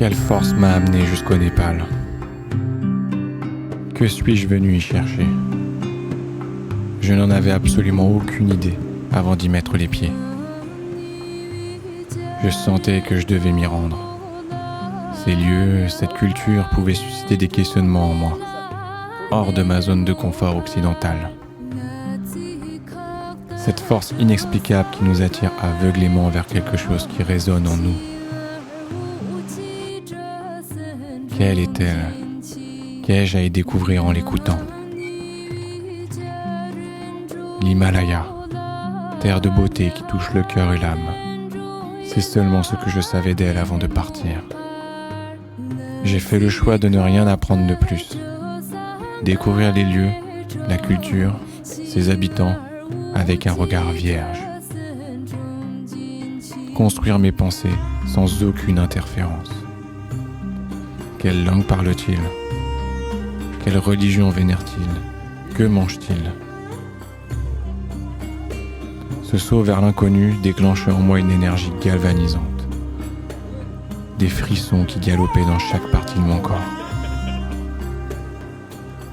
Quelle force m'a amené jusqu'au Népal? Que suis-je venu y chercher? Je n'en avais absolument aucune idée avant d'y mettre les pieds. Je sentais que je devais m'y rendre. Ces lieux, cette culture pouvaient susciter des questionnements en moi, hors de ma zone de confort occidentale. Cette force inexplicable qui nous attire aveuglément vers quelque chose qui résonne en nous. Quelle est-elle? Qu'ai-je à y découvrir en l'écoutant? L'Himalaya, terre de beauté qui touche le cœur et l'âme. C'est seulement ce que je savais d'elle avant de partir. J'ai fait le choix de ne rien apprendre de plus. Découvrir les lieux, la culture, ses habitants, avec un regard vierge. Construire mes pensées sans aucune interférence. Quelle langue parle-t-il? Quelle religion vénère-t-il? Que mange-t-il? Ce saut vers l'inconnu déclenchait en moi une énergie galvanisante. Des frissons qui galopaient dans chaque partie de mon corps.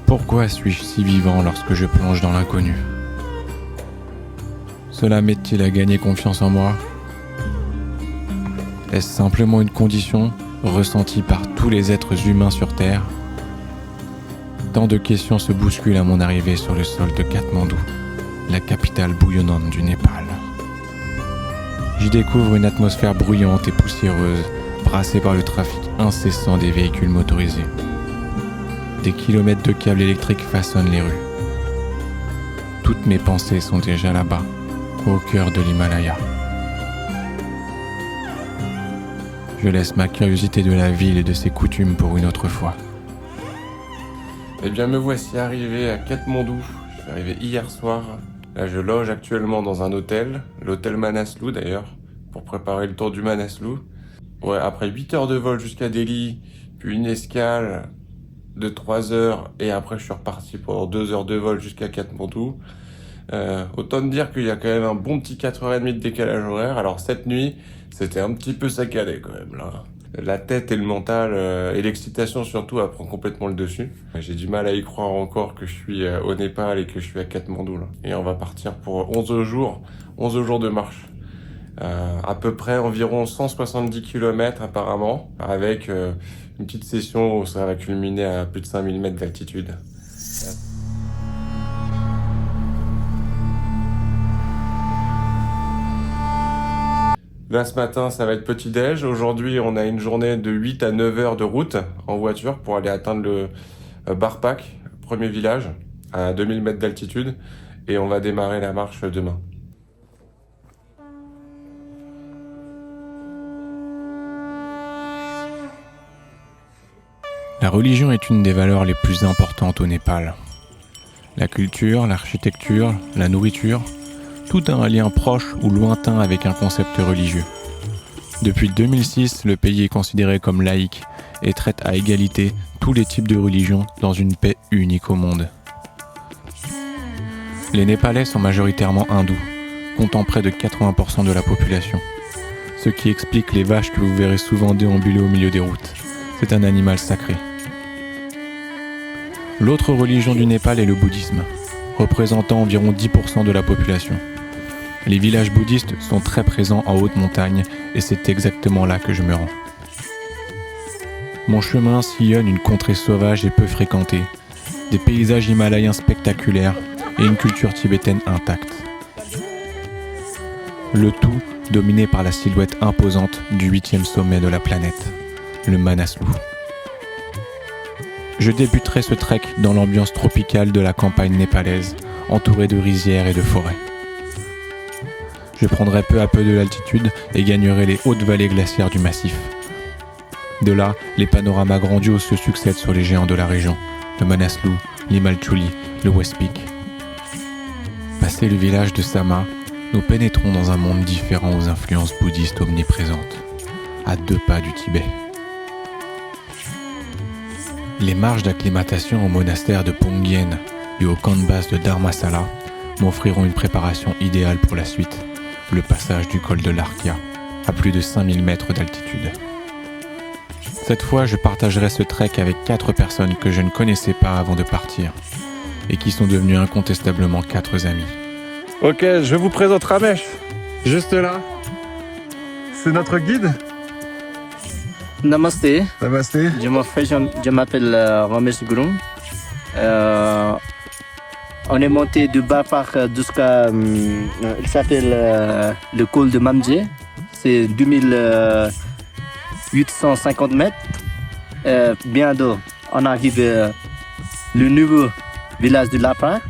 Pourquoi suis-je si vivant lorsque je plonge dans l'inconnu? Cela m'aide-t-il à gagner confiance en moi? Est-ce simplement une condition ressentie par tous les êtres humains sur Terre? Tant de questions se bousculent à mon arrivée sur le sol de Katmandou, la capitale bouillonnante du Népal. J'y découvre une atmosphère bruyante et poussiéreuse, brassée par le trafic incessant des véhicules motorisés. Des kilomètres de câbles électriques façonnent les rues. Toutes mes pensées sont déjà là-bas, au cœur de l'Himalaya. Je laisse ma curiosité de la ville et de ses coutumes pour une autre fois. Eh bien, me voici arrivé à Katmandou. Je suis arrivé hier soir. Là, je loge actuellement dans un hôtel, l'hôtel Manaslu d'ailleurs, pour préparer le tour du Manaslu. Ouais, après 8 heures de vol jusqu'à Delhi, puis une escale de 3 heures, et après je suis reparti pendant 2 heures de vol jusqu'à Katmandou. Autant dire qu'il y a quand même un bon petit 4h30 de décalage horaire. Alors cette nuit, c'était un petit peu saccadé quand même là. La tête et le mental et l'excitation surtout prend complètement le dessus. J'ai du mal à y croire encore que je suis au Népal et que je suis à Katmandou là. Et on va partir pour 11 jours de marche. À peu près environ 170 km apparemment, avec une petite session où ça va culminer à plus de 5000 mètres d'altitude. Là, ce matin, ça va être petit-déj. Aujourd'hui, on a une journée de 8 à 9 heures de route en voiture pour aller atteindre le Barpak, premier village, à 2000 mètres d'altitude. Et on va démarrer la marche demain. La religion est une des valeurs les plus importantes au Népal. La culture, l'architecture, la nourriture, tout a un lien proche ou lointain avec un concept religieux. Depuis 2006, le pays est considéré comme laïque et traite à égalité tous les types de religions dans une paix unique au monde. Les Népalais sont majoritairement hindous, comptant près de 80% de la population. ce qui explique les vaches que vous verrez souvent déambuler au milieu des routes. C'est un animal sacré. L'autre religion du Népal est le bouddhisme, représentant environ 10% de la population. Les villages bouddhistes sont très présents en haute montagne et c'est exactement là que je me rends. Mon chemin sillonne une contrée sauvage et peu fréquentée, des paysages himalayens spectaculaires et une culture tibétaine intacte. Le tout dominé par la silhouette imposante du 8e sommet de la planète, le Manaslu. Je débuterai ce trek dans l'ambiance tropicale de la campagne népalaise, entourée de rizières et de forêts. Je prendrai peu à peu de l'altitude et gagnerai les hautes vallées glaciaires du massif. De là, les panoramas grandioses se succèdent sur les géants de la région, le Manaslu, l'Himalchuli, le West Peak. Passé le village de Sama, nous pénétrons dans un monde différent aux influences bouddhistes omniprésentes, à 2 pas du Tibet. Les marches d'acclimatation au monastère de Phongyen et au camp de base de Dharmasala m'offriront une préparation idéale pour la suite, le passage du col de l'Arkia, à plus de 5000 mètres d'altitude. Cette fois, je partagerai ce trek avec 4 personnes que je ne connaissais pas avant de partir, et qui sont devenues incontestablement 4 amis. Ok, je vous présente Ramesh, juste là. C'est notre guide. Namasté, Namasté. je m'appelle Ramesh Gurung. On est monté du Barpak jusqu'à, il s'appelle le col de Mamje. C'est 2850 mètres. Bientôt, on arrive le nouveau village de Laprak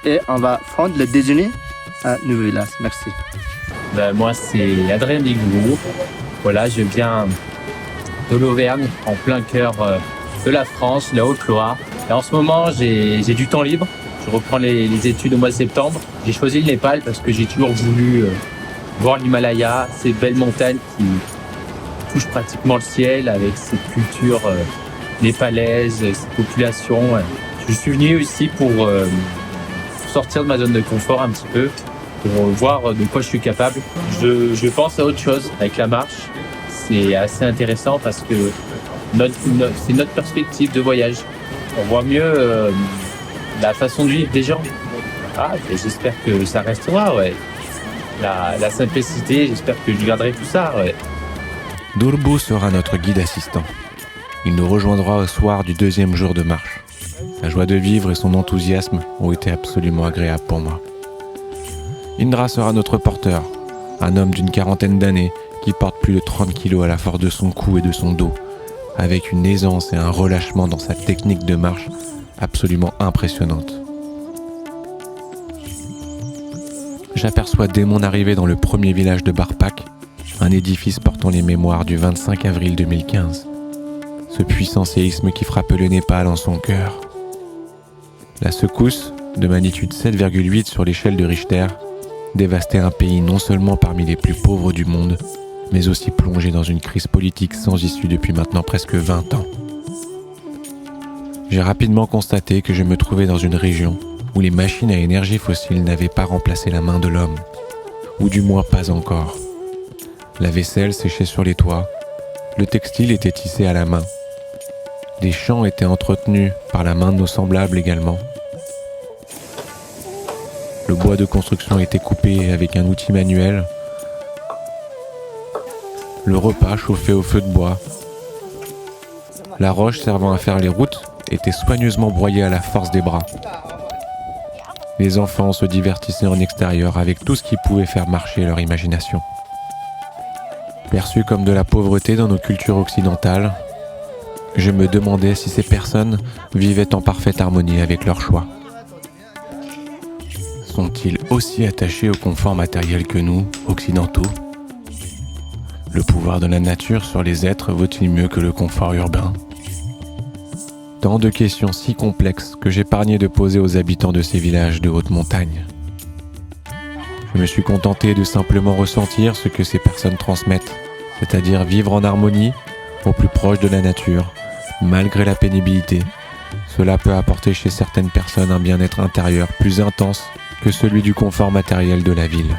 et on va prendre le déjeuner à nouveau village. Merci. Moi, c'est Adrien Bigourou. Voilà, je viens de l'Auvergne, en plein cœur de la France, la Haute-Loire. Et en ce moment, j'ai du temps libre. Je reprends les études au mois de septembre. J'ai choisi le Népal parce que j'ai toujours voulu voir l'Himalaya, ces belles montagnes qui touchent pratiquement le ciel avec cette culture népalaise, cette population. Je suis venu ici pour sortir de ma zone de confort un petit peu, pour voir de quoi je suis capable. Je pense à autre chose avec la marche. C'est assez intéressant parce que c'est notre perspective de voyage. On voit mieux la façon de vivre des gens. Et j'espère que ça restera, ouais. La simplicité, j'espère que je garderai tout ça, ouais. Durbu sera notre guide assistant. Il nous rejoindra au soir du 2e jour de marche. Sa joie de vivre et son enthousiasme ont été absolument agréables pour moi. Indra sera notre porteur, un homme d'une 40aine d'années qui porte plus de 30 kilos à la force de son cou et de son dos, avec une aisance et un relâchement dans sa technique de marche absolument impressionnante. J'aperçois dès mon arrivée dans le premier village de Barpak un édifice portant les mémoires du 25 avril 2015. Ce puissant séisme qui frappe le Népal en son cœur. La secousse, de magnitude 7,8 sur l'échelle de Richter, dévastait un pays non seulement parmi les plus pauvres du monde, mais aussi plongé dans une crise politique sans issue depuis maintenant presque 20 ans. J'ai rapidement constaté que je me trouvais dans une région où les machines à énergie fossile n'avaient pas remplacé la main de l'homme, ou du moins pas encore. La vaisselle séchait sur les toits, le textile était tissé à la main, les champs étaient entretenus par la main de nos semblables également. Le bois de construction était coupé avec un outil manuel, le repas chauffé au feu de bois, la roche servant à faire les routes était soigneusement broyée à la force des bras. Les enfants se divertissaient en extérieur avec tout ce qui pouvait faire marcher leur imagination. Perçu comme de la pauvreté dans nos cultures occidentales, je me demandais si ces personnes vivaient en parfaite harmonie avec leur choix. Sont-ils aussi attachés au confort matériel que nous, occidentaux ? Le pouvoir de la nature sur les êtres vaut-il mieux que le confort urbain ? Tant de questions si complexes que j'épargnais de poser aux habitants de ces villages de haute montagne. Je me suis contenté de simplement ressentir ce que ces personnes transmettent, c'est-à-dire vivre en harmonie, au plus proche de la nature, malgré la pénibilité. Cela peut apporter chez certaines personnes un bien-être intérieur plus intense que celui du confort matériel de la ville.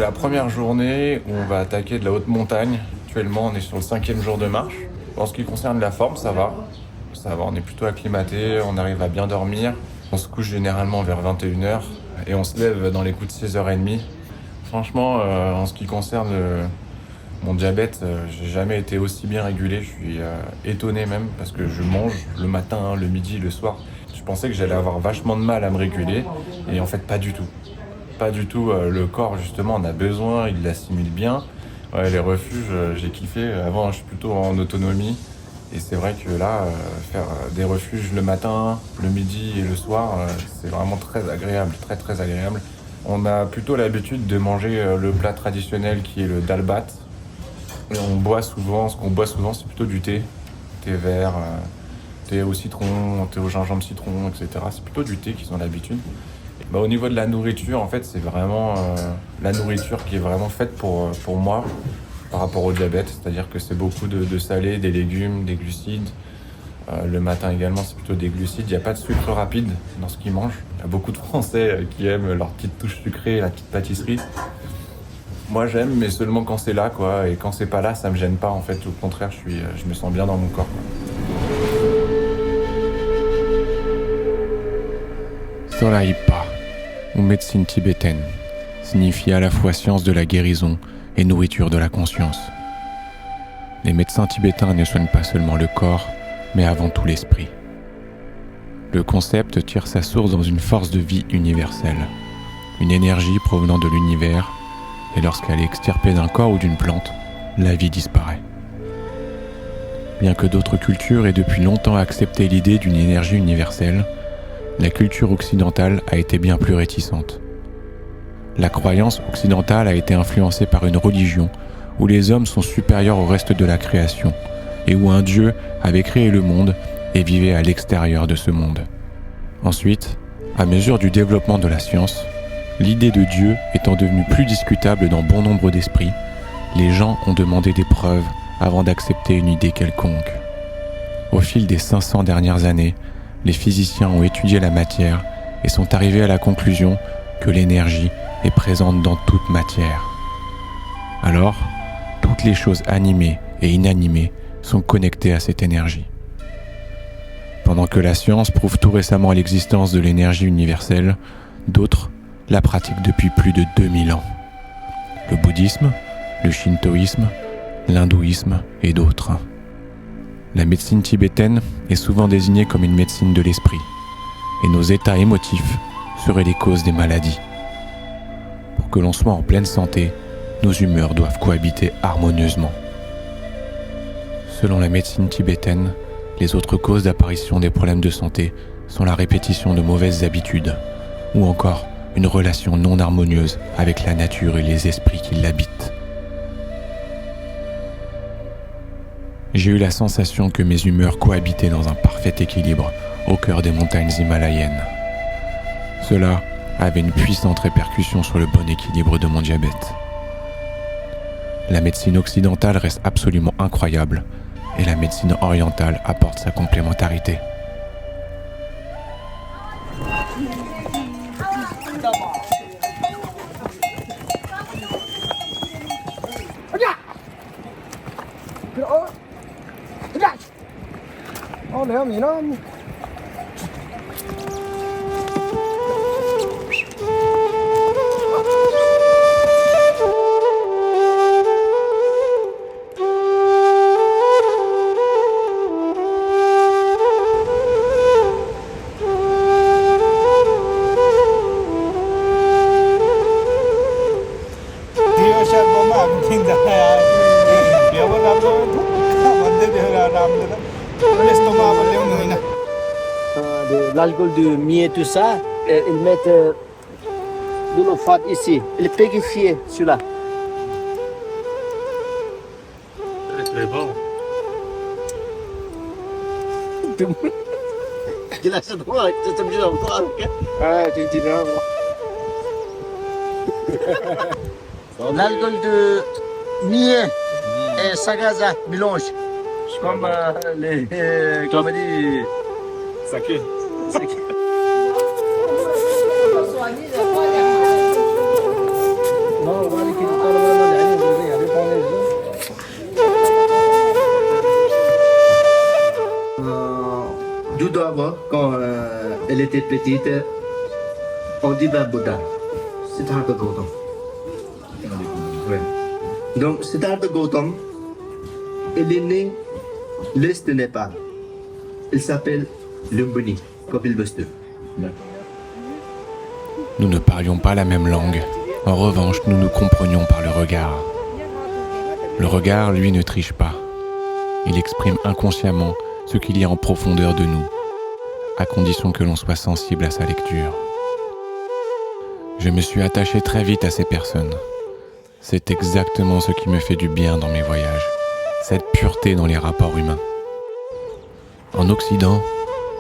la première journée où on va attaquer de la haute montagne. Actuellement, on est sur le 5e jour de marche. En ce qui concerne la forme, ça va. Ça va, on est plutôt acclimaté, on arrive à bien dormir. On se couche généralement vers 21h et on se lève dans les coups de 6h30. Franchement, en ce qui concerne mon diabète, j'ai jamais été aussi bien régulé. Je suis étonné même parce que je mange le matin, le midi, le soir. Je pensais que j'allais avoir vachement de mal à me réguler et en fait pas du tout. Pas du tout. Le corps justement en a besoin, il l'assimile bien. Ouais, les refuges, j'ai kiffé. Avant, je suis plutôt en autonomie. Et c'est vrai que là, faire des refuges le matin, le midi et le soir, c'est vraiment très agréable, très très agréable. On a plutôt l'habitude de manger le plat traditionnel qui est le dalbat. Et on boit souvent, ce qu'on boit souvent, c'est plutôt du thé. Thé vert, thé au citron, thé au gingembre citron, etc. C'est plutôt du thé qu'ils ont l'habitude. Bah, au niveau de la nourriture, en fait, c'est vraiment la nourriture qui est vraiment faite pour moi par rapport au diabète. C'est-à-dire que c'est beaucoup de salé, des légumes, des glucides. Le matin également, c'est plutôt des glucides. Il n'y a pas de sucre rapide dans ce qu'ils mangent. Il y a beaucoup de Français qui aiment leur petite touche sucrée, la petite pâtisserie. Moi, j'aime, mais seulement quand c'est là, quoi. Et quand c'est pas là, ça me gêne pas, en fait. Au contraire, je me sens bien dans mon corps, quoi. Solaipa, ou médecine tibétaine, signifie à la fois science de la guérison et nourriture de la conscience. Les médecins tibétains ne soignent pas seulement le corps, mais avant tout l'esprit. Le concept tire sa source dans une force de vie universelle, une énergie provenant de l'univers, et lorsqu'elle est extirpée d'un corps ou d'une plante, la vie disparaît. Bien que d'autres cultures aient depuis longtemps accepté l'idée d'une énergie universelle, la culture occidentale a été bien plus réticente. La croyance occidentale a été influencée par une religion où les hommes sont supérieurs au reste de la création et où un Dieu avait créé le monde et vivait à l'extérieur de ce monde. Ensuite, à mesure du développement de la science, l'idée de Dieu étant devenue plus discutable dans bon nombre d'esprits, les gens ont demandé des preuves avant d'accepter une idée quelconque. Au fil des 500 dernières années, les physiciens ont étudié la matière et sont arrivés à la conclusion que l'énergie est présente dans toute matière. Alors, toutes les choses animées et inanimées sont connectées à cette énergie. Pendant que la science prouve tout récemment l'existence de l'énergie universelle, d'autres la pratiquent depuis plus de 2000 ans. Le bouddhisme, le shintoïsme, l'hindouisme et d'autres. La médecine tibétaine est souvent désignée comme une médecine de l'esprit, et nos états émotifs seraient les causes des maladies. Pour que l'on soit en pleine santé, nos humeurs doivent cohabiter harmonieusement. Selon la médecine tibétaine, les autres causes d'apparition des problèmes de santé sont la répétition de mauvaises habitudes, ou encore une relation non harmonieuse avec la nature et les esprits qui l'habitent. J'ai eu la sensation que mes humeurs cohabitaient dans un parfait équilibre au cœur des montagnes himalayennes. Cela avait une puissante répercussion sur le bon équilibre de mon diabète. La médecine occidentale reste absolument incroyable et la médecine orientale apporte sa complémentarité. L'alcool de miel, tout ça, ils mettent de l'eau froide ici. Ils pégifient celui-là. C'est très bon. Il a ce droit, c'est obligé d'en voir. Ah, tu dis non. L'alcool de miel et sagaza mélange. Comme les comédies. Saké. Non, elle était petite, on dit Bouddha. Siddhartha Gautama. Ouais. Donc, Siddhartha Gautama, il est né l'est de Népal. Il s'appelle Lumbini, Kapilvastu. Nous ne parlions pas la même langue. En revanche, nous nous comprenions par le regard. Le regard, lui, ne triche pas. Il exprime inconsciemment ce qu'il y a en profondeur de nous, à condition que l'on soit sensible à sa lecture. Je me suis attaché très vite à ces personnes. C'est exactement ce qui me fait du bien dans mes voyages, cette pureté dans les rapports humains. En Occident,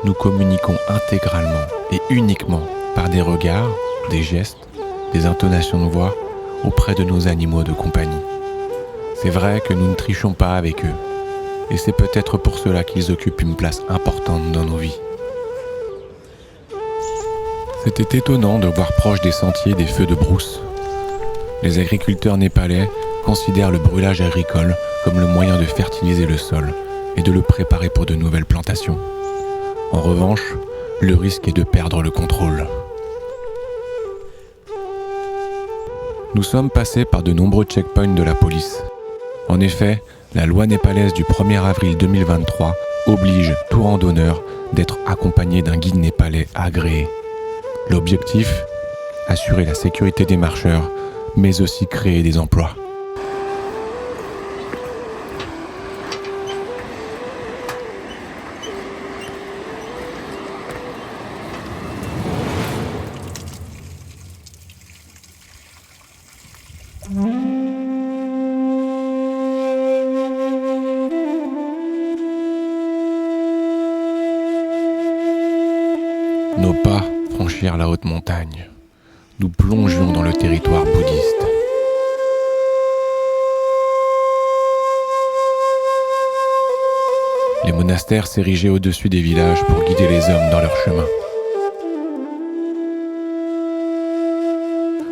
nous communiquons intégralement et uniquement par des regards, des gestes, des intonations de voix auprès de nos animaux de compagnie. C'est vrai que nous ne trichons pas avec eux, et c'est peut-être pour cela qu'ils occupent une place importante dans nos vies. C'était étonnant de voir proche des sentiers des feux de brousse. Les agriculteurs népalais considèrent le brûlage agricole comme le moyen de fertiliser le sol et de le préparer pour de nouvelles plantations. En revanche, le risque est de perdre le contrôle. Nous sommes passés par de nombreux checkpoints de la police. En effet, la loi népalaise du 1er avril 2023 oblige tout randonneur d'être accompagné d'un guide népalais agréé. L'objectif, assurer la sécurité des marcheurs, mais aussi créer des emplois. Nos pas franchirent la haute montagne. Nous plongions dans le territoire bouddhiste. Les monastères s'érigeaient au-dessus des villages pour guider les hommes dans leur chemin.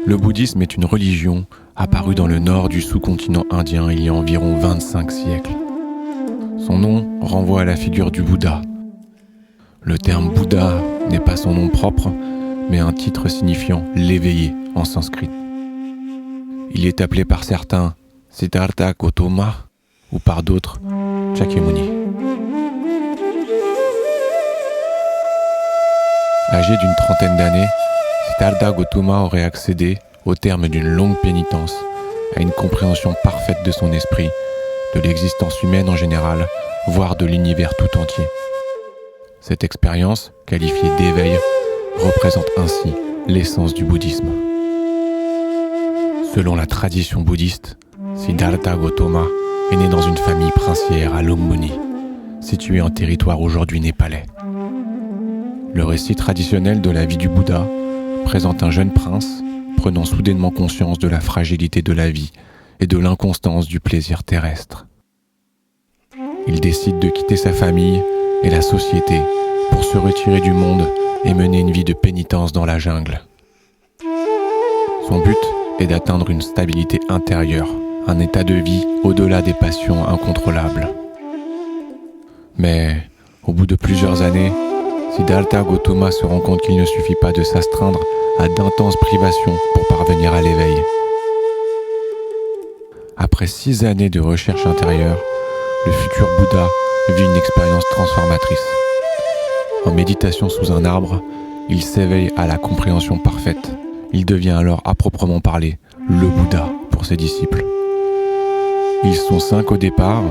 Le bouddhisme est une religion apparue dans le nord du sous-continent indien il y a environ 25 siècles. Son nom renvoie à la figure du Bouddha. Le terme Bouddha n'est pas son nom propre, mais un titre signifiant l'éveillé en sanskrit. Il est appelé par certains Siddhartha Gautama ou par d'autres Shakyamuni. Âgé d'une trentaine d'années, Siddhartha Gautama aurait accédé, au terme d'une longue pénitence, à une compréhension parfaite de son esprit, de l'existence humaine en général, voire de l'univers tout entier. Cette expérience, qualifiée d'éveil, représente ainsi l'essence du bouddhisme. Selon la tradition bouddhiste, Siddhartha Gautama est né dans une famille princière à Lumbini, située en territoire aujourd'hui népalais. Le récit traditionnel de la vie du Bouddha présente un jeune prince prenant soudainement conscience de la fragilité de la vie et de l'inconstance du plaisir terrestre. Il décide de quitter sa famille et la société pour se retirer du monde et mener une vie de pénitence dans la jungle. Son but est d'atteindre une stabilité intérieure, un état de vie au-delà des passions incontrôlables. Mais, au bout de plusieurs années, Siddhartha Gautama se rend compte qu'il ne suffit pas de s'astreindre à d'intenses privations pour parvenir à l'éveil. Après 6 années de recherche intérieure, le futur Bouddha vit une expérience transformatrice. En méditation sous un arbre, il s'éveille à la compréhension parfaite. Il devient alors à proprement parler le Bouddha pour ses disciples. Ils sont 5 au départ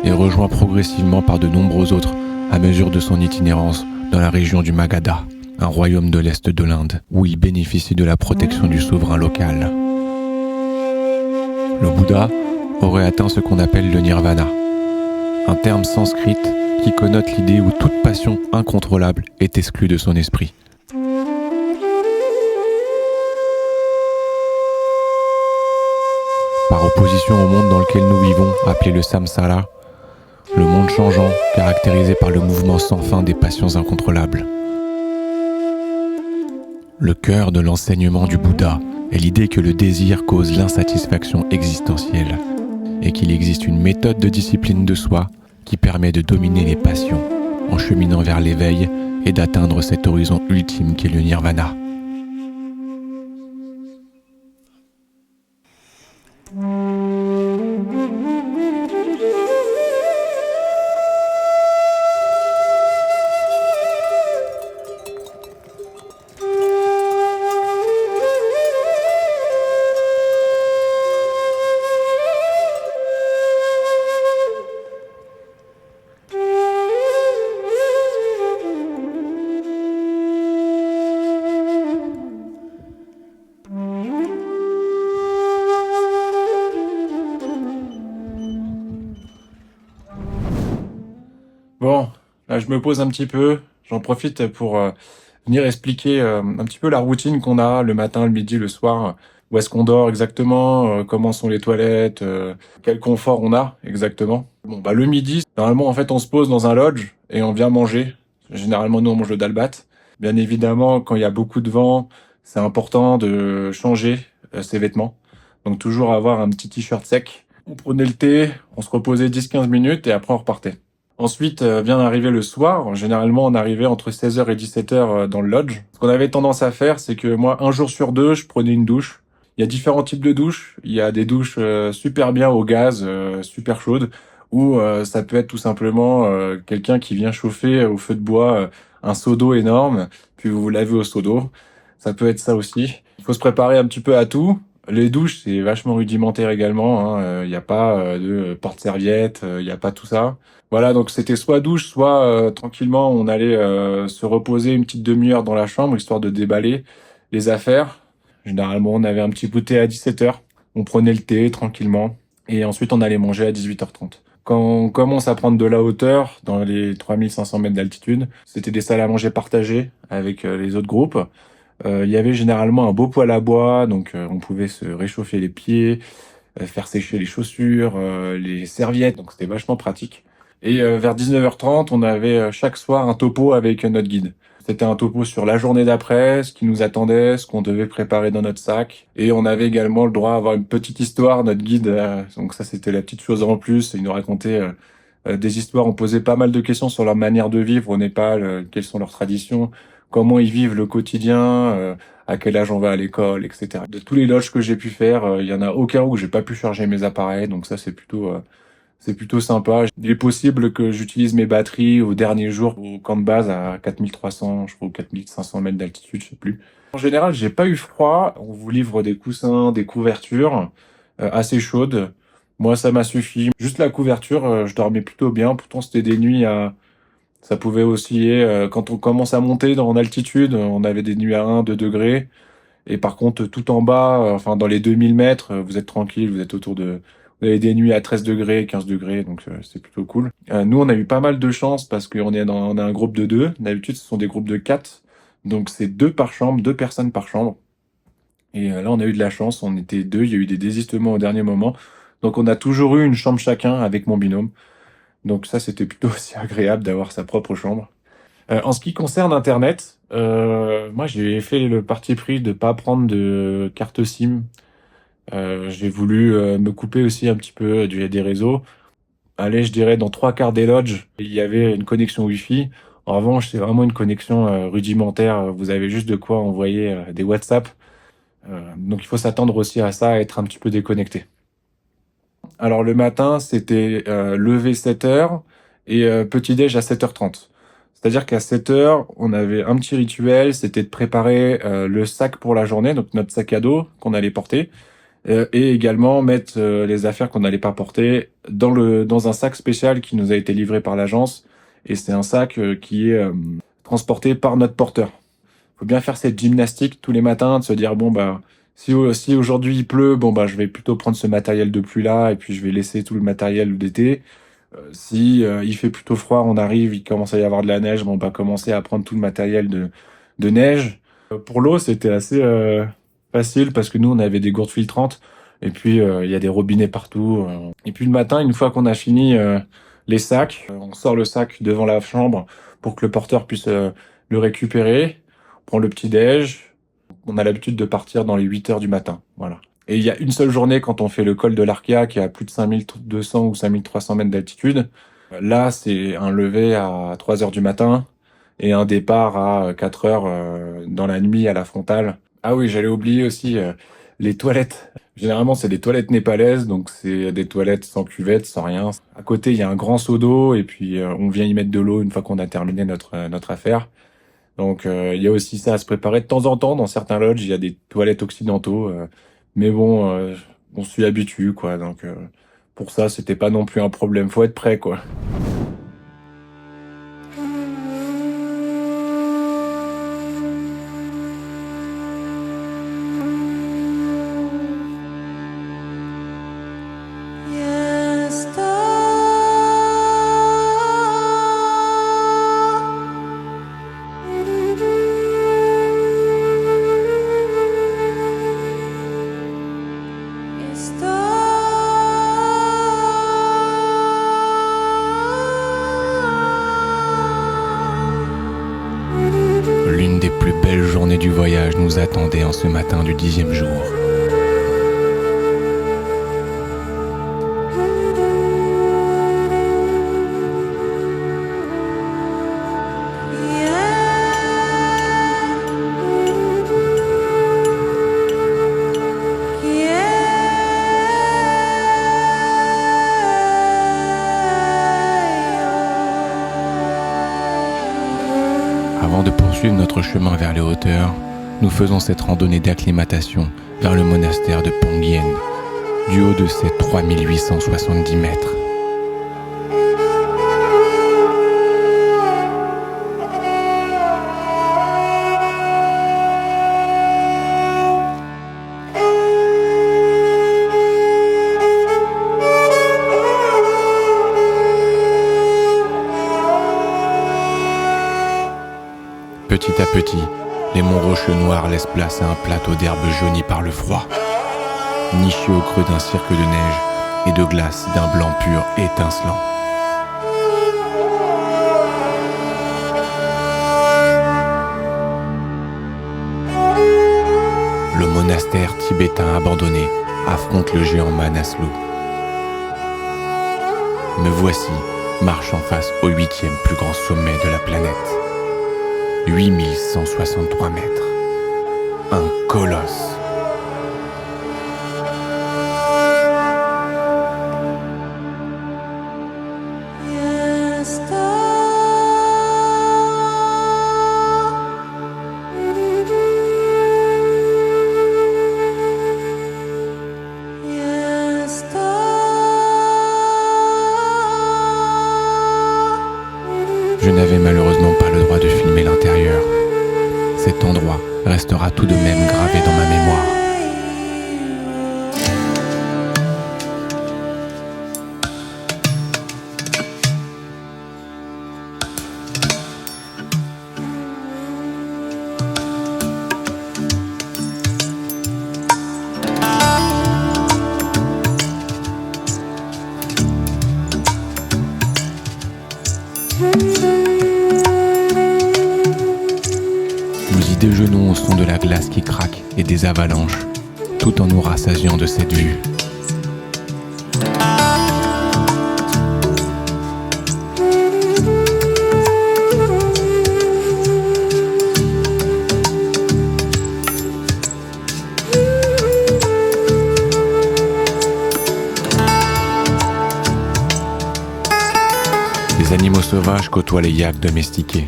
et rejoints progressivement par de nombreux autres à mesure de son itinérance dans la région du Magadha, un royaume de l'Est de l'Inde, où il bénéficie de la protection du souverain local. Le Bouddha aurait atteint ce qu'on appelle le nirvana, un terme sanskrit qui connote l'idée où toute passion incontrôlable est exclue de son esprit. Par opposition au monde dans lequel nous vivons, appelé le samsara, le monde changeant, caractérisé par le mouvement sans fin des passions incontrôlables. Le cœur de l'enseignement du Bouddha est l'idée que le désir cause l'insatisfaction existentielle et qu'il existe une méthode de discipline de soi qui permet de dominer les passions en cheminant vers l'éveil et d'atteindre cet horizon ultime qu'est le nirvana. Bon, là je me pose un petit peu, j'en profite pour venir expliquer un petit peu la routine qu'on a le matin, le midi, le soir, où est-ce qu'on dort exactement, comment sont les toilettes, quel confort on a exactement. Bon bah le midi, normalement en fait on se pose dans un lodge et on vient manger. Généralement nous on mange le dalbat. Bien évidemment quand il y a beaucoup de vent, c'est important de changer ses vêtements. Donc toujours avoir un petit t-shirt sec. On prenait le thé, on se reposait 10-15 minutes et après on repartait. Ensuite, vient d'arriver le soir. Généralement, on arrivait entre 16h et 17h dans le lodge. Ce qu'on avait tendance à faire, c'est que moi, un jour sur deux, je prenais une douche. Il y a différents types de douches. Il y a des douches super bien au gaz, super chaudes, ou ça peut être tout simplement quelqu'un qui vient chauffer au feu de bois un seau d'eau énorme, puis vous vous lavez au seau d'eau. Ça peut être ça aussi. Il faut se préparer un petit peu à tout. Les douches, c'est vachement rudimentaire également, hein. Il n'y a pas de porte-serviette, il n'y a pas tout ça. Voilà, donc c'était soit douche, soit tranquillement on allait se reposer une petite demi-heure dans la chambre, histoire de déballer les affaires. Généralement, on avait un petit goûter à 17h. On prenait le thé tranquillement. Et ensuite, on allait manger à 18h30. Quand on commence à prendre de la hauteur, dans les 3500 mètres d'altitude, c'était des salles à manger partagées avec les autres groupes. Il y avait généralement un beau poêle à bois, donc on pouvait se réchauffer les pieds, faire sécher les chaussures, les serviettes, donc c'était vachement pratique. Et vers 19h30, on avait chaque soir un topo avec notre guide. C'était un topo sur la journée d'après, ce qui nous attendait, ce qu'on devait préparer dans notre sac. Et on avait également le droit à avoir une petite histoire, notre guide. Donc ça, c'était la petite chose en plus. Il nous racontait des histoires. On posait pas mal de questions sur leur manière de vivre au Népal, quelles sont leurs traditions, comment ils vivent le quotidien, à quel âge on va à l'école, etc. De tous les lodges que j'ai pu faire, il y en a aucun où j'ai pas pu charger mes appareils. Donc ça, c'est plutôt sympa. Il est possible que j'utilise mes batteries au dernier jour au camp de base à 4300, je crois, ou 4500 mètres d'altitude, je sais plus. En général, j'ai pas eu froid. On vous livre des coussins, des couvertures assez chaudes. Moi, ça m'a suffi. Juste la couverture, je dormais plutôt bien. Pourtant, c'était des nuits à... Ça pouvait osciller. Quand on commence à monter en altitude, on avait des nuits à 1-2 degrés. Et par contre, tout en bas, enfin dans les 2000 mètres, vous êtes tranquille, vous êtes autour de... Vous avez des nuits à 13 degrés, 15 degrés, donc c'est plutôt cool. Nous, on a eu pas mal de chance parce qu'on on a un groupe de 2. D'habitude, ce sont des groupes de 4. Donc c'est 2 par chambre, 2 personnes par chambre. Et là, on a eu de la chance, on était 2, il y a eu des désistements au dernier moment. Donc on a toujours eu une chambre chacun avec mon binôme. Donc ça, c'était plutôt aussi agréable d'avoir sa propre chambre. En ce qui concerne Internet, moi j'ai fait le parti pris de pas prendre de carte SIM. J'ai voulu me couper aussi un petit peu des réseaux. Allez, je dirais dans 3 quarts des lodges, il y avait une connexion Wi-Fi. En revanche, c'est vraiment une connexion rudimentaire. Vous avez juste de quoi envoyer des WhatsApp. Donc il faut s'attendre aussi à ça, à être un petit peu déconnecté. Alors le matin, c'était lever 7h et petit-déj à 7h30. C'est-à-dire qu'à 7h, on avait un petit rituel, c'était de préparer le sac pour la journée, donc notre sac à dos qu'on allait porter, et également mettre les affaires qu'on n'allait pas porter dans un sac spécial qui nous a été livré par l'agence, et c'est un sac qui est transporté par notre porteur. Faut bien faire cette gymnastique tous les matins, de se dire bon bah si aujourd'hui il pleut, bon bah je vais plutôt prendre ce matériel de pluie là et puis je vais laisser tout le matériel d'été. Si il fait plutôt froid, on arrive, il commence à y avoir de la neige, bon bah commencer à prendre tout le matériel de neige. Pour l'eau, c'était assez facile parce que nous on avait des gourdes filtrantes et puis il y a des robinets partout. Et puis le matin, une fois qu'on a fini les sacs, on sort le sac devant la chambre pour que le porteur puisse le récupérer. On prend le petit déj. On a l'habitude de partir dans les 8h du matin, voilà. Et il y a une seule journée quand on fait le col de l'Arkia qui est à plus de 5200 ou 5300 mètres d'altitude. Là, c'est un lever à 3 heures du matin et un départ à 4 heures dans la nuit à la frontale. Ah oui, j'allais oublier aussi les toilettes. Généralement, c'est des toilettes népalaises, donc c'est des toilettes sans cuvette, sans rien. À côté, il y a un grand seau d'eau et puis on vient y mettre de l'eau une fois qu'on a terminé notre affaire. Donc il y a aussi ça à se préparer. De temps en temps, dans certains lodges, il y a des toilettes occidentaux, mais bon, on s'y habitue, quoi. Donc pour ça, c'était pas non plus un problème. Faut être prêt, quoi. L'une des plus belles journées du voyage nous attendait en ce matin du 10e jour. Avant de poursuivre notre chemin vers les hauteurs, nous faisons cette randonnée d'acclimatation vers le monastère de Phongyen, du haut de ses 3870 mètres. Petit à petit, les monts rocheux noirs laissent place à un plateau d'herbe jaunie par le froid, niché au creux d'un cirque de neige et de glace d'un blanc pur étincelant. Le monastère tibétain abandonné affronte le géant Manaslu. Me voici, marchant face au 8e plus grand sommet de la planète. 8163 mètres. Un colosse. Je n'avais malheureusement pas le droit de filmer l'intérieur. Cet endroit restera tout de même gravé dans ma mémoire. Nous y déjeunons au son de la glace qui craque et des avalanches, tout en nous rassasiant de cette vue. Les animaux sauvages côtoient les yaks domestiqués.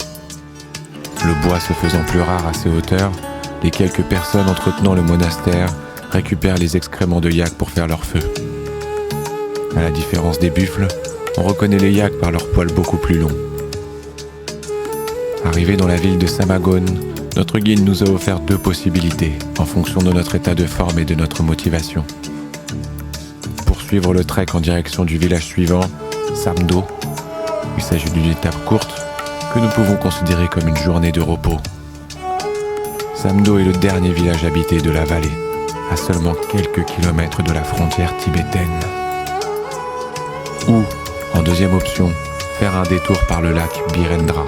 Le bois se faisant plus rare à ces hauteurs, les quelques personnes entretenant le monastère récupèrent les excréments de yaks pour faire leur feu. À la différence des buffles, on reconnaît les yaks par leurs poils beaucoup plus longs. Arrivé dans la ville de Samagon, notre guide nous a offert 2 possibilités en fonction de notre état de forme et de notre motivation. Poursuivre le trek en direction du village suivant, Samdo. Il s'agit d'une étape courte que nous pouvons considérer comme une journée de repos. Samdo est le dernier village habité de la vallée, à seulement quelques kilomètres de la frontière tibétaine. Ou, en deuxième option, faire un détour par le lac Birendra,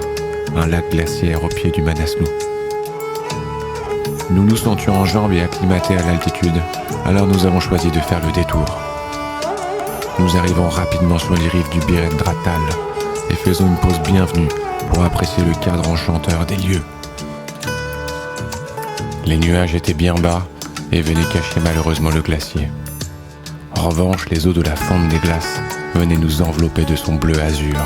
un lac glaciaire au pied du Manaslu. Nous nous sentions en jambes et acclimatés à l'altitude, alors nous avons choisi de faire le détour. nous arrivons rapidement sur les rives du Birendratal et faisons une pause bienvenue pour apprécier le cadre enchanteur des lieux. Les nuages étaient bien bas et venaient cacher malheureusement le glacier. En revanche, les eaux de la fonte des glaces venaient nous envelopper de son bleu azur.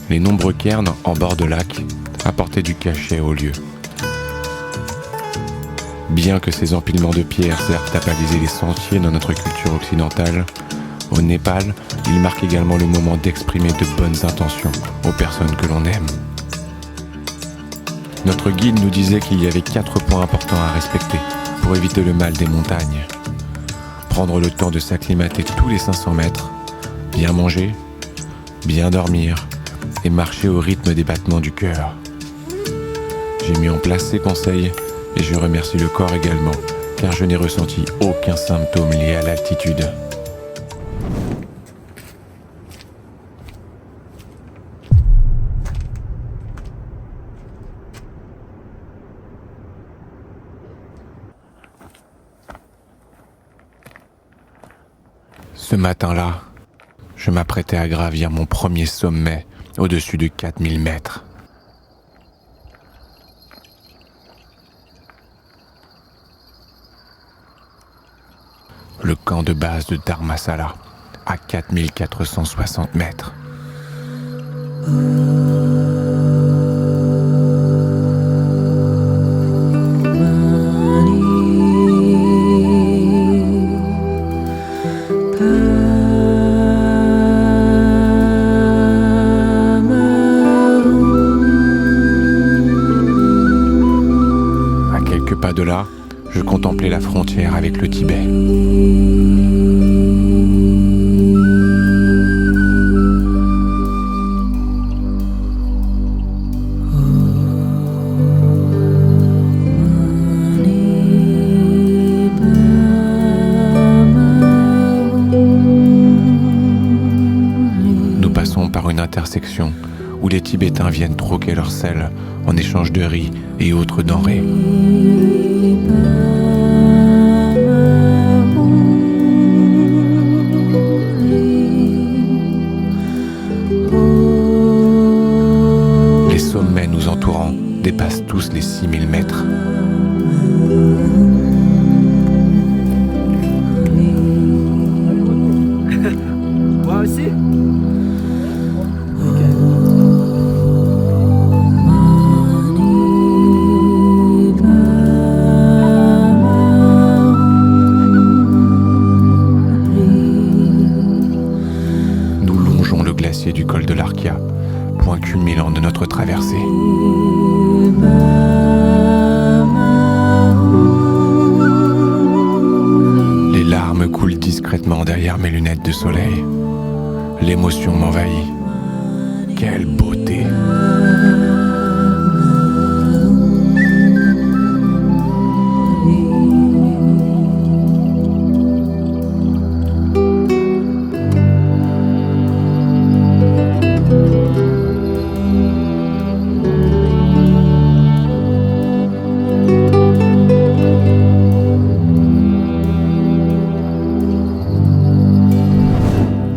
Les nombreux cairns en bord de lac apportaient du cachet au lieu. Bien que ces empilements de pierres servent à baliser les sentiers dans notre culture occidentale, au Népal, ils marquent également le moment d'exprimer de bonnes intentions aux personnes que l'on aime. Notre guide nous disait qu'il y avait 4 points importants à respecter pour éviter le mal des montagnes. Prendre le temps de s'acclimater tous les 500 mètres, bien manger, bien dormir et marcher au rythme des battements du cœur. J'ai mis en place ces conseils et je remercie le corps également, car je n'ai ressenti aucun symptôme lié à l'altitude. Ce matin-là, je m'apprêtais à gravir mon premier sommet au-dessus de 4000 mètres. Le camp de base de Dharmasala, à 4460 mètres. À quelques pas de là, je contemplais la frontière avec le Tibet. Nous passons par une intersection où les Tibétains viennent troquer leur sel en échange de riz et autres denrées. Les sommets nous entourant dépassent tous les 6000 mètres. Moi aussi. Nous longeons le glacier du col de l'Arkia, point culminant de notre traversée. Les larmes coulent discrètement derrière mes lunettes de soleil. L'émotion m'envahit. Quelle beauté!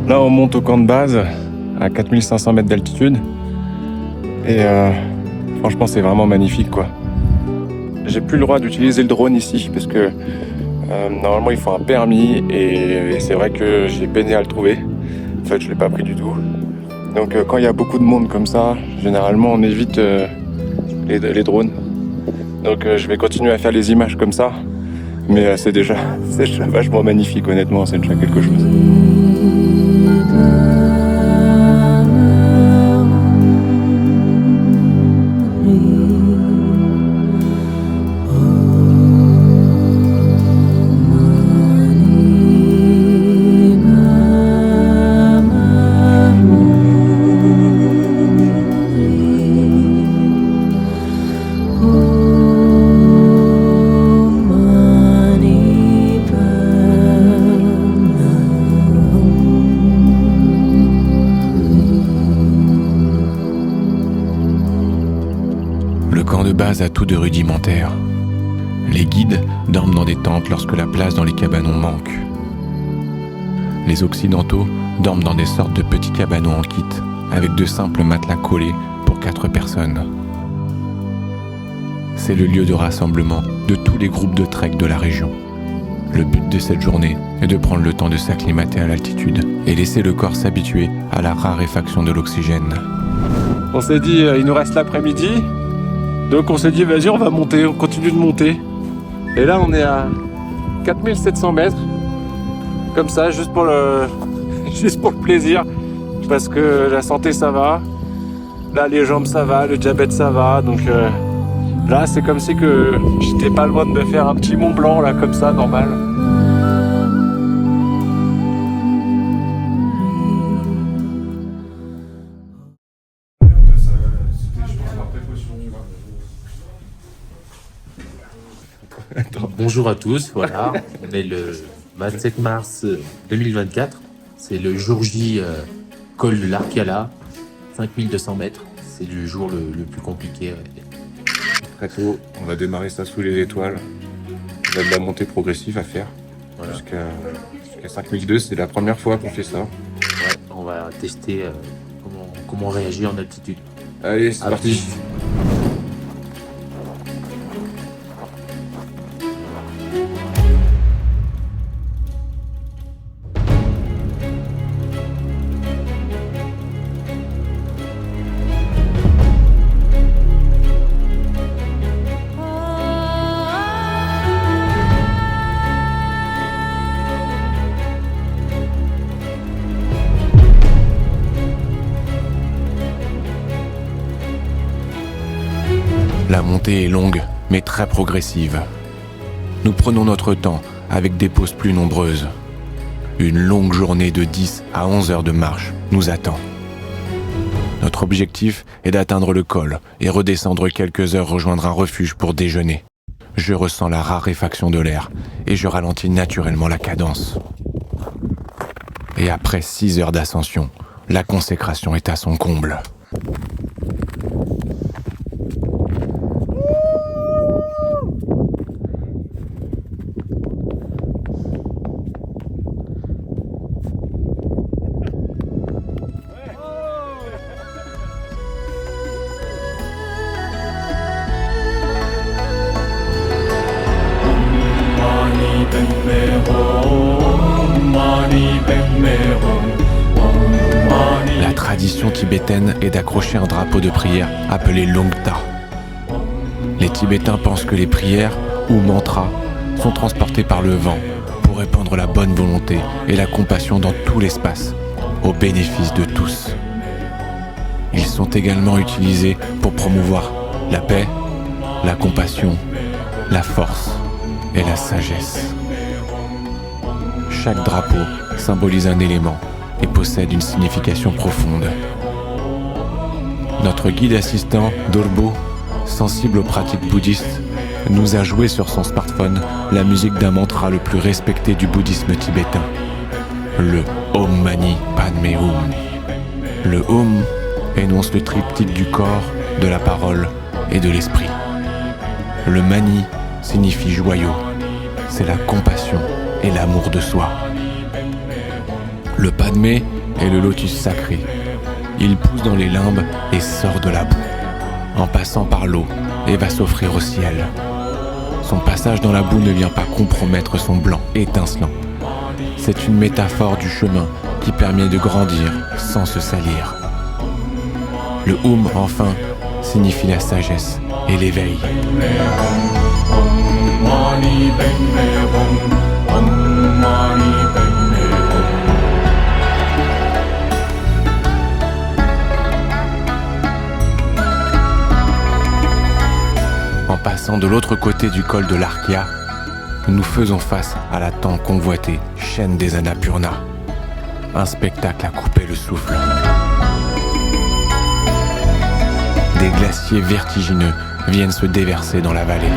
Là, on monte au camp de base à 4500 mètres d'altitude. Et franchement, c'est vraiment magnifique, quoi. J'ai plus le droit d'utiliser le drone ici parce que normalement, il faut un permis. Et c'est vrai que j'ai peiné à le trouver. En fait, je l'ai pas pris du tout. Donc, quand il y a beaucoup de monde comme ça, généralement, on évite les drones. Donc, je vais continuer à faire les images comme ça. Mais c'est déjà vachement magnifique, honnêtement. C'est déjà quelque chose. Le camp de base a tout de rudimentaire. Les guides dorment dans des tentes lorsque la place dans les cabanons manque. Les occidentaux dorment dans des sortes de petits cabanons en kit, avec de simples matelas collés pour 4 personnes. C'est le lieu de rassemblement de tous les groupes de trek de la région. Le but de cette journée est de prendre le temps de s'acclimater à l'altitude et laisser le corps s'habituer à la raréfaction de l'oxygène. On s'est dit, il nous reste l'après-midi, donc on s'est dit, vas-y, on va monter, on continue de monter. Et là, on est à 4700 mètres, comme ça, juste pour le plaisir, parce que la santé, ça va. Là, les jambes, ça va, le diabète, ça va, donc là, c'est comme si que j'étais pas loin de me faire un petit Mont Blanc, là, comme ça, normal. Bonjour à tous, voilà, on est le 27 mars 2024, c'est le jour J col de l'Arkiala, 5200 mètres, c'est le jour le plus compliqué. Très tôt, on va démarrer ça sous les étoiles. On a de la montée progressive à faire, Voilà. jusqu'à 5002, c'est la première fois qu'on fait ça. Ouais, on va tester comment on réagit en altitude. Allez, c'est parti. La montée est longue, mais très progressive. Nous prenons notre temps avec des pauses plus nombreuses. Une longue journée de 10 à 11 heures de marche nous attend. Notre objectif est d'atteindre le col et redescendre quelques heures rejoindre un refuge pour déjeuner. Je ressens la raréfaction de l'air et je ralentis naturellement la cadence. Et après 6 heures d'ascension, la consécration est à son comble. La tradition tibétaine est d'accrocher un drapeau de prière appelé Longta. Les Tibétains pensent que les prières, ou mantras, sont transportées par le vent pour répandre la bonne volonté et la compassion dans tout l'espace, au bénéfice de tous. Ils sont également utilisés pour promouvoir la paix, la compassion, la force et la sagesse. Chaque drapeau symbolise un élément et possède une signification profonde. Notre guide assistant, Dorbo, sensible aux pratiques bouddhistes, nous a joué sur son smartphone la musique d'un mantra le plus respecté du bouddhisme tibétain, le Om Mani Padme Hum. Le Om énonce le triptyque du corps, de la parole et de l'esprit. Le Mani signifie joyau, c'est la compassion et l'amour de soi. Le Padmé est le lotus sacré. Il pousse dans les limbes et sort de la boue, en passant par l'eau et va s'offrir au ciel. Son passage dans la boue ne vient pas compromettre son blanc étincelant. C'est une métaphore du chemin qui permet de grandir sans se salir. Le Hum, enfin, signifie la sagesse et l'éveil. En passant de l'autre côté du col de l'Arkia, nous faisons face à la tant convoitée chaîne des Annapurna. Un spectacle à couper le souffle. Des glaciers vertigineux viennent se déverser dans la vallée.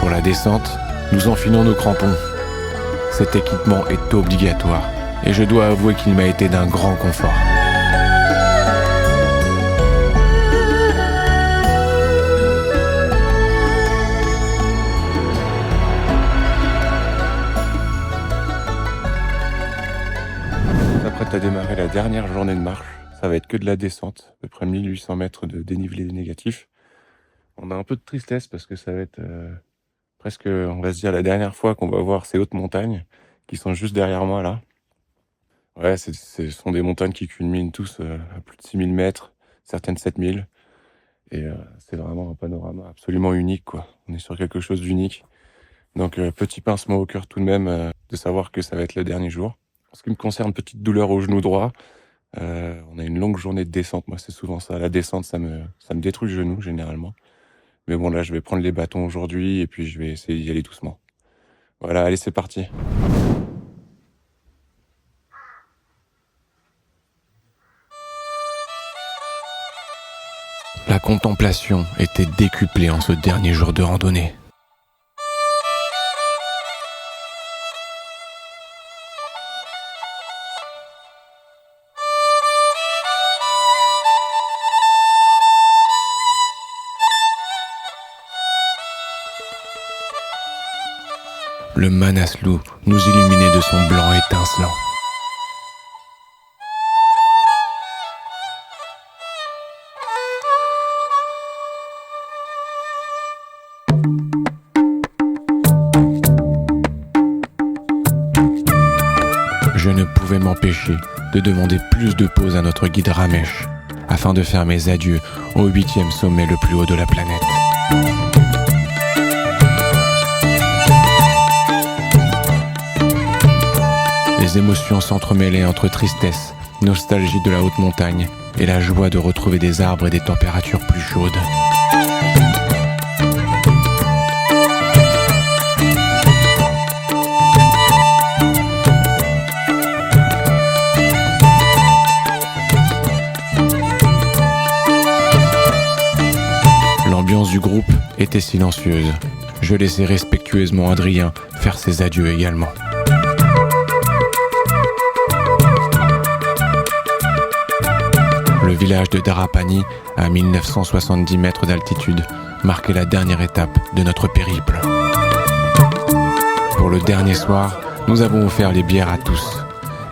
Pour la descente, nous enfilons nos crampons. Cet équipement est obligatoire et je dois avouer qu'il m'a été d'un grand confort. s'apprête à démarrer la dernière journée de marche. Ça va être que de la descente, à peu près 1800 mètres de dénivelé négatif. On a un peu de tristesse parce que ça va être presque, on va se dire, la dernière fois qu'on va voir ces hautes montagnes qui sont juste derrière moi là. Ouais, ce sont des montagnes qui culminent tous à plus de 6000 mètres, certaines 7000. Et c'est vraiment un panorama absolument unique, quoi. On est sur quelque chose d'unique. Donc petit pincement au cœur tout de même de savoir que ça va être le dernier jour. En ce qui me concerne, petite douleur au genou droit. On a une longue journée de descente. Moi, c'est souvent ça. La descente, ça me détruit le genou généralement. Mais bon, là, je vais prendre les bâtons aujourd'hui et puis je vais essayer d'y aller doucement. Voilà, allez, c'est parti. La contemplation était décuplée en ce dernier jour de randonnée. Le Manaslu nous illuminait de son blanc étincelant. Je ne pouvais m'empêcher de demander plus de pauses à notre guide Ramesh, afin de faire mes adieux au 8e sommet le plus haut de la planète. Les émotions s'entremêlaient entre tristesse, nostalgie de la haute montagne et la joie de retrouver des arbres et des températures plus chaudes. L'ambiance du groupe était silencieuse. Je laissais respectueusement Adrien faire ses adieux également. Le village de Darapani, à 1970 mètres d'altitude, marquait la dernière étape de notre périple. Pour le dernier soir, nous avons offert les bières à tous.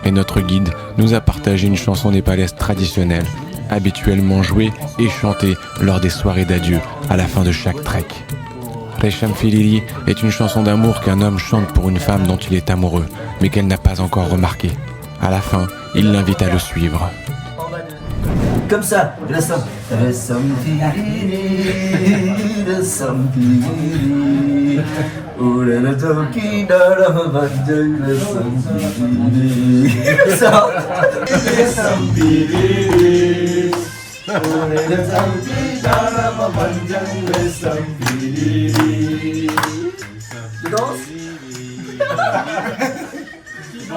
Et notre guide nous a partagé une chanson népalaise traditionnelle, habituellement jouée et chantée lors des soirées d'adieu à la fin de chaque trek. Resham Filili est une chanson d'amour qu'un homme chante pour une femme dont il est amoureux, mais qu'elle n'a pas encore remarquée. À la fin, il l'invite à le suivre. Comme ça, Ressam Filili, Ressam Filili, Oulala Toki Dara Vanjang, Ressam Filili. Ça, Ressam Filili, Oulala Toki Dara Vanjang, Ressam Filili. Tu danses? «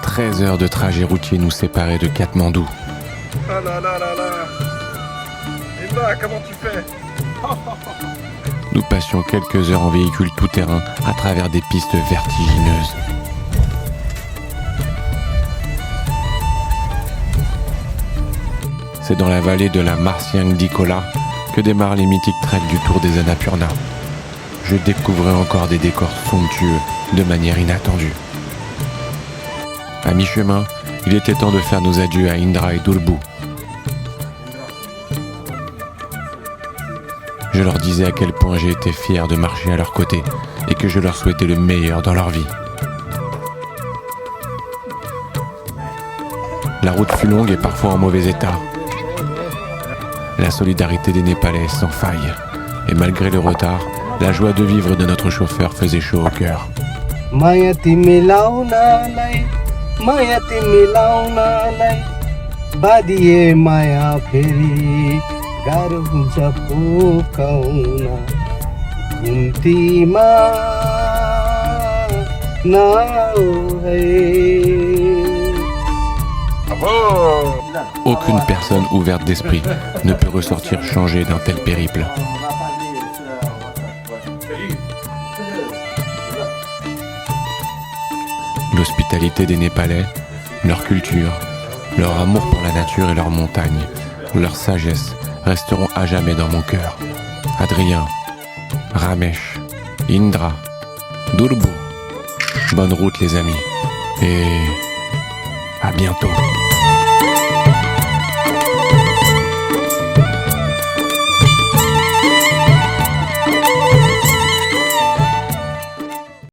13 heures de trajet routier nous séparaient de Katmandou. Ah là là là là. Emma, comment tu fais? Nous passions quelques heures en véhicule tout-terrain à travers des pistes vertigineuses. C'est dans la vallée de la Marsiang-Dikola que démarrent les mythiques treks du Tour des Annapurna. Je découvrais encore des décors somptueux de manière inattendue. À mi-chemin, il était temps de faire nos adieux à Indra et Dulbu. Je leur disais à quel point j'ai été fier de marcher à leur côté et que je leur souhaitais le meilleur dans leur vie. La route fut longue et parfois en mauvais état. La solidarité des Népalais sans faille. Et malgré le retard, la joie de vivre de notre chauffeur faisait chaud au cœur. Maya tiमी लाउनलाई बादिए माया फेरि गाह्रो हुन्छ फुकाउन घुम्तीमा नआऊ है। Aucune personne ouverte d'esprit ne peut ressortir changée d'un tel périple. L'hospitalité des Népalais, leur culture, Leur amour pour la nature et leurs montagnes, leur sagesse resteront à jamais dans mon cœur. Adrien, Ramesh, Indra, Durbu. Bonne route les amis. Et à bientôt.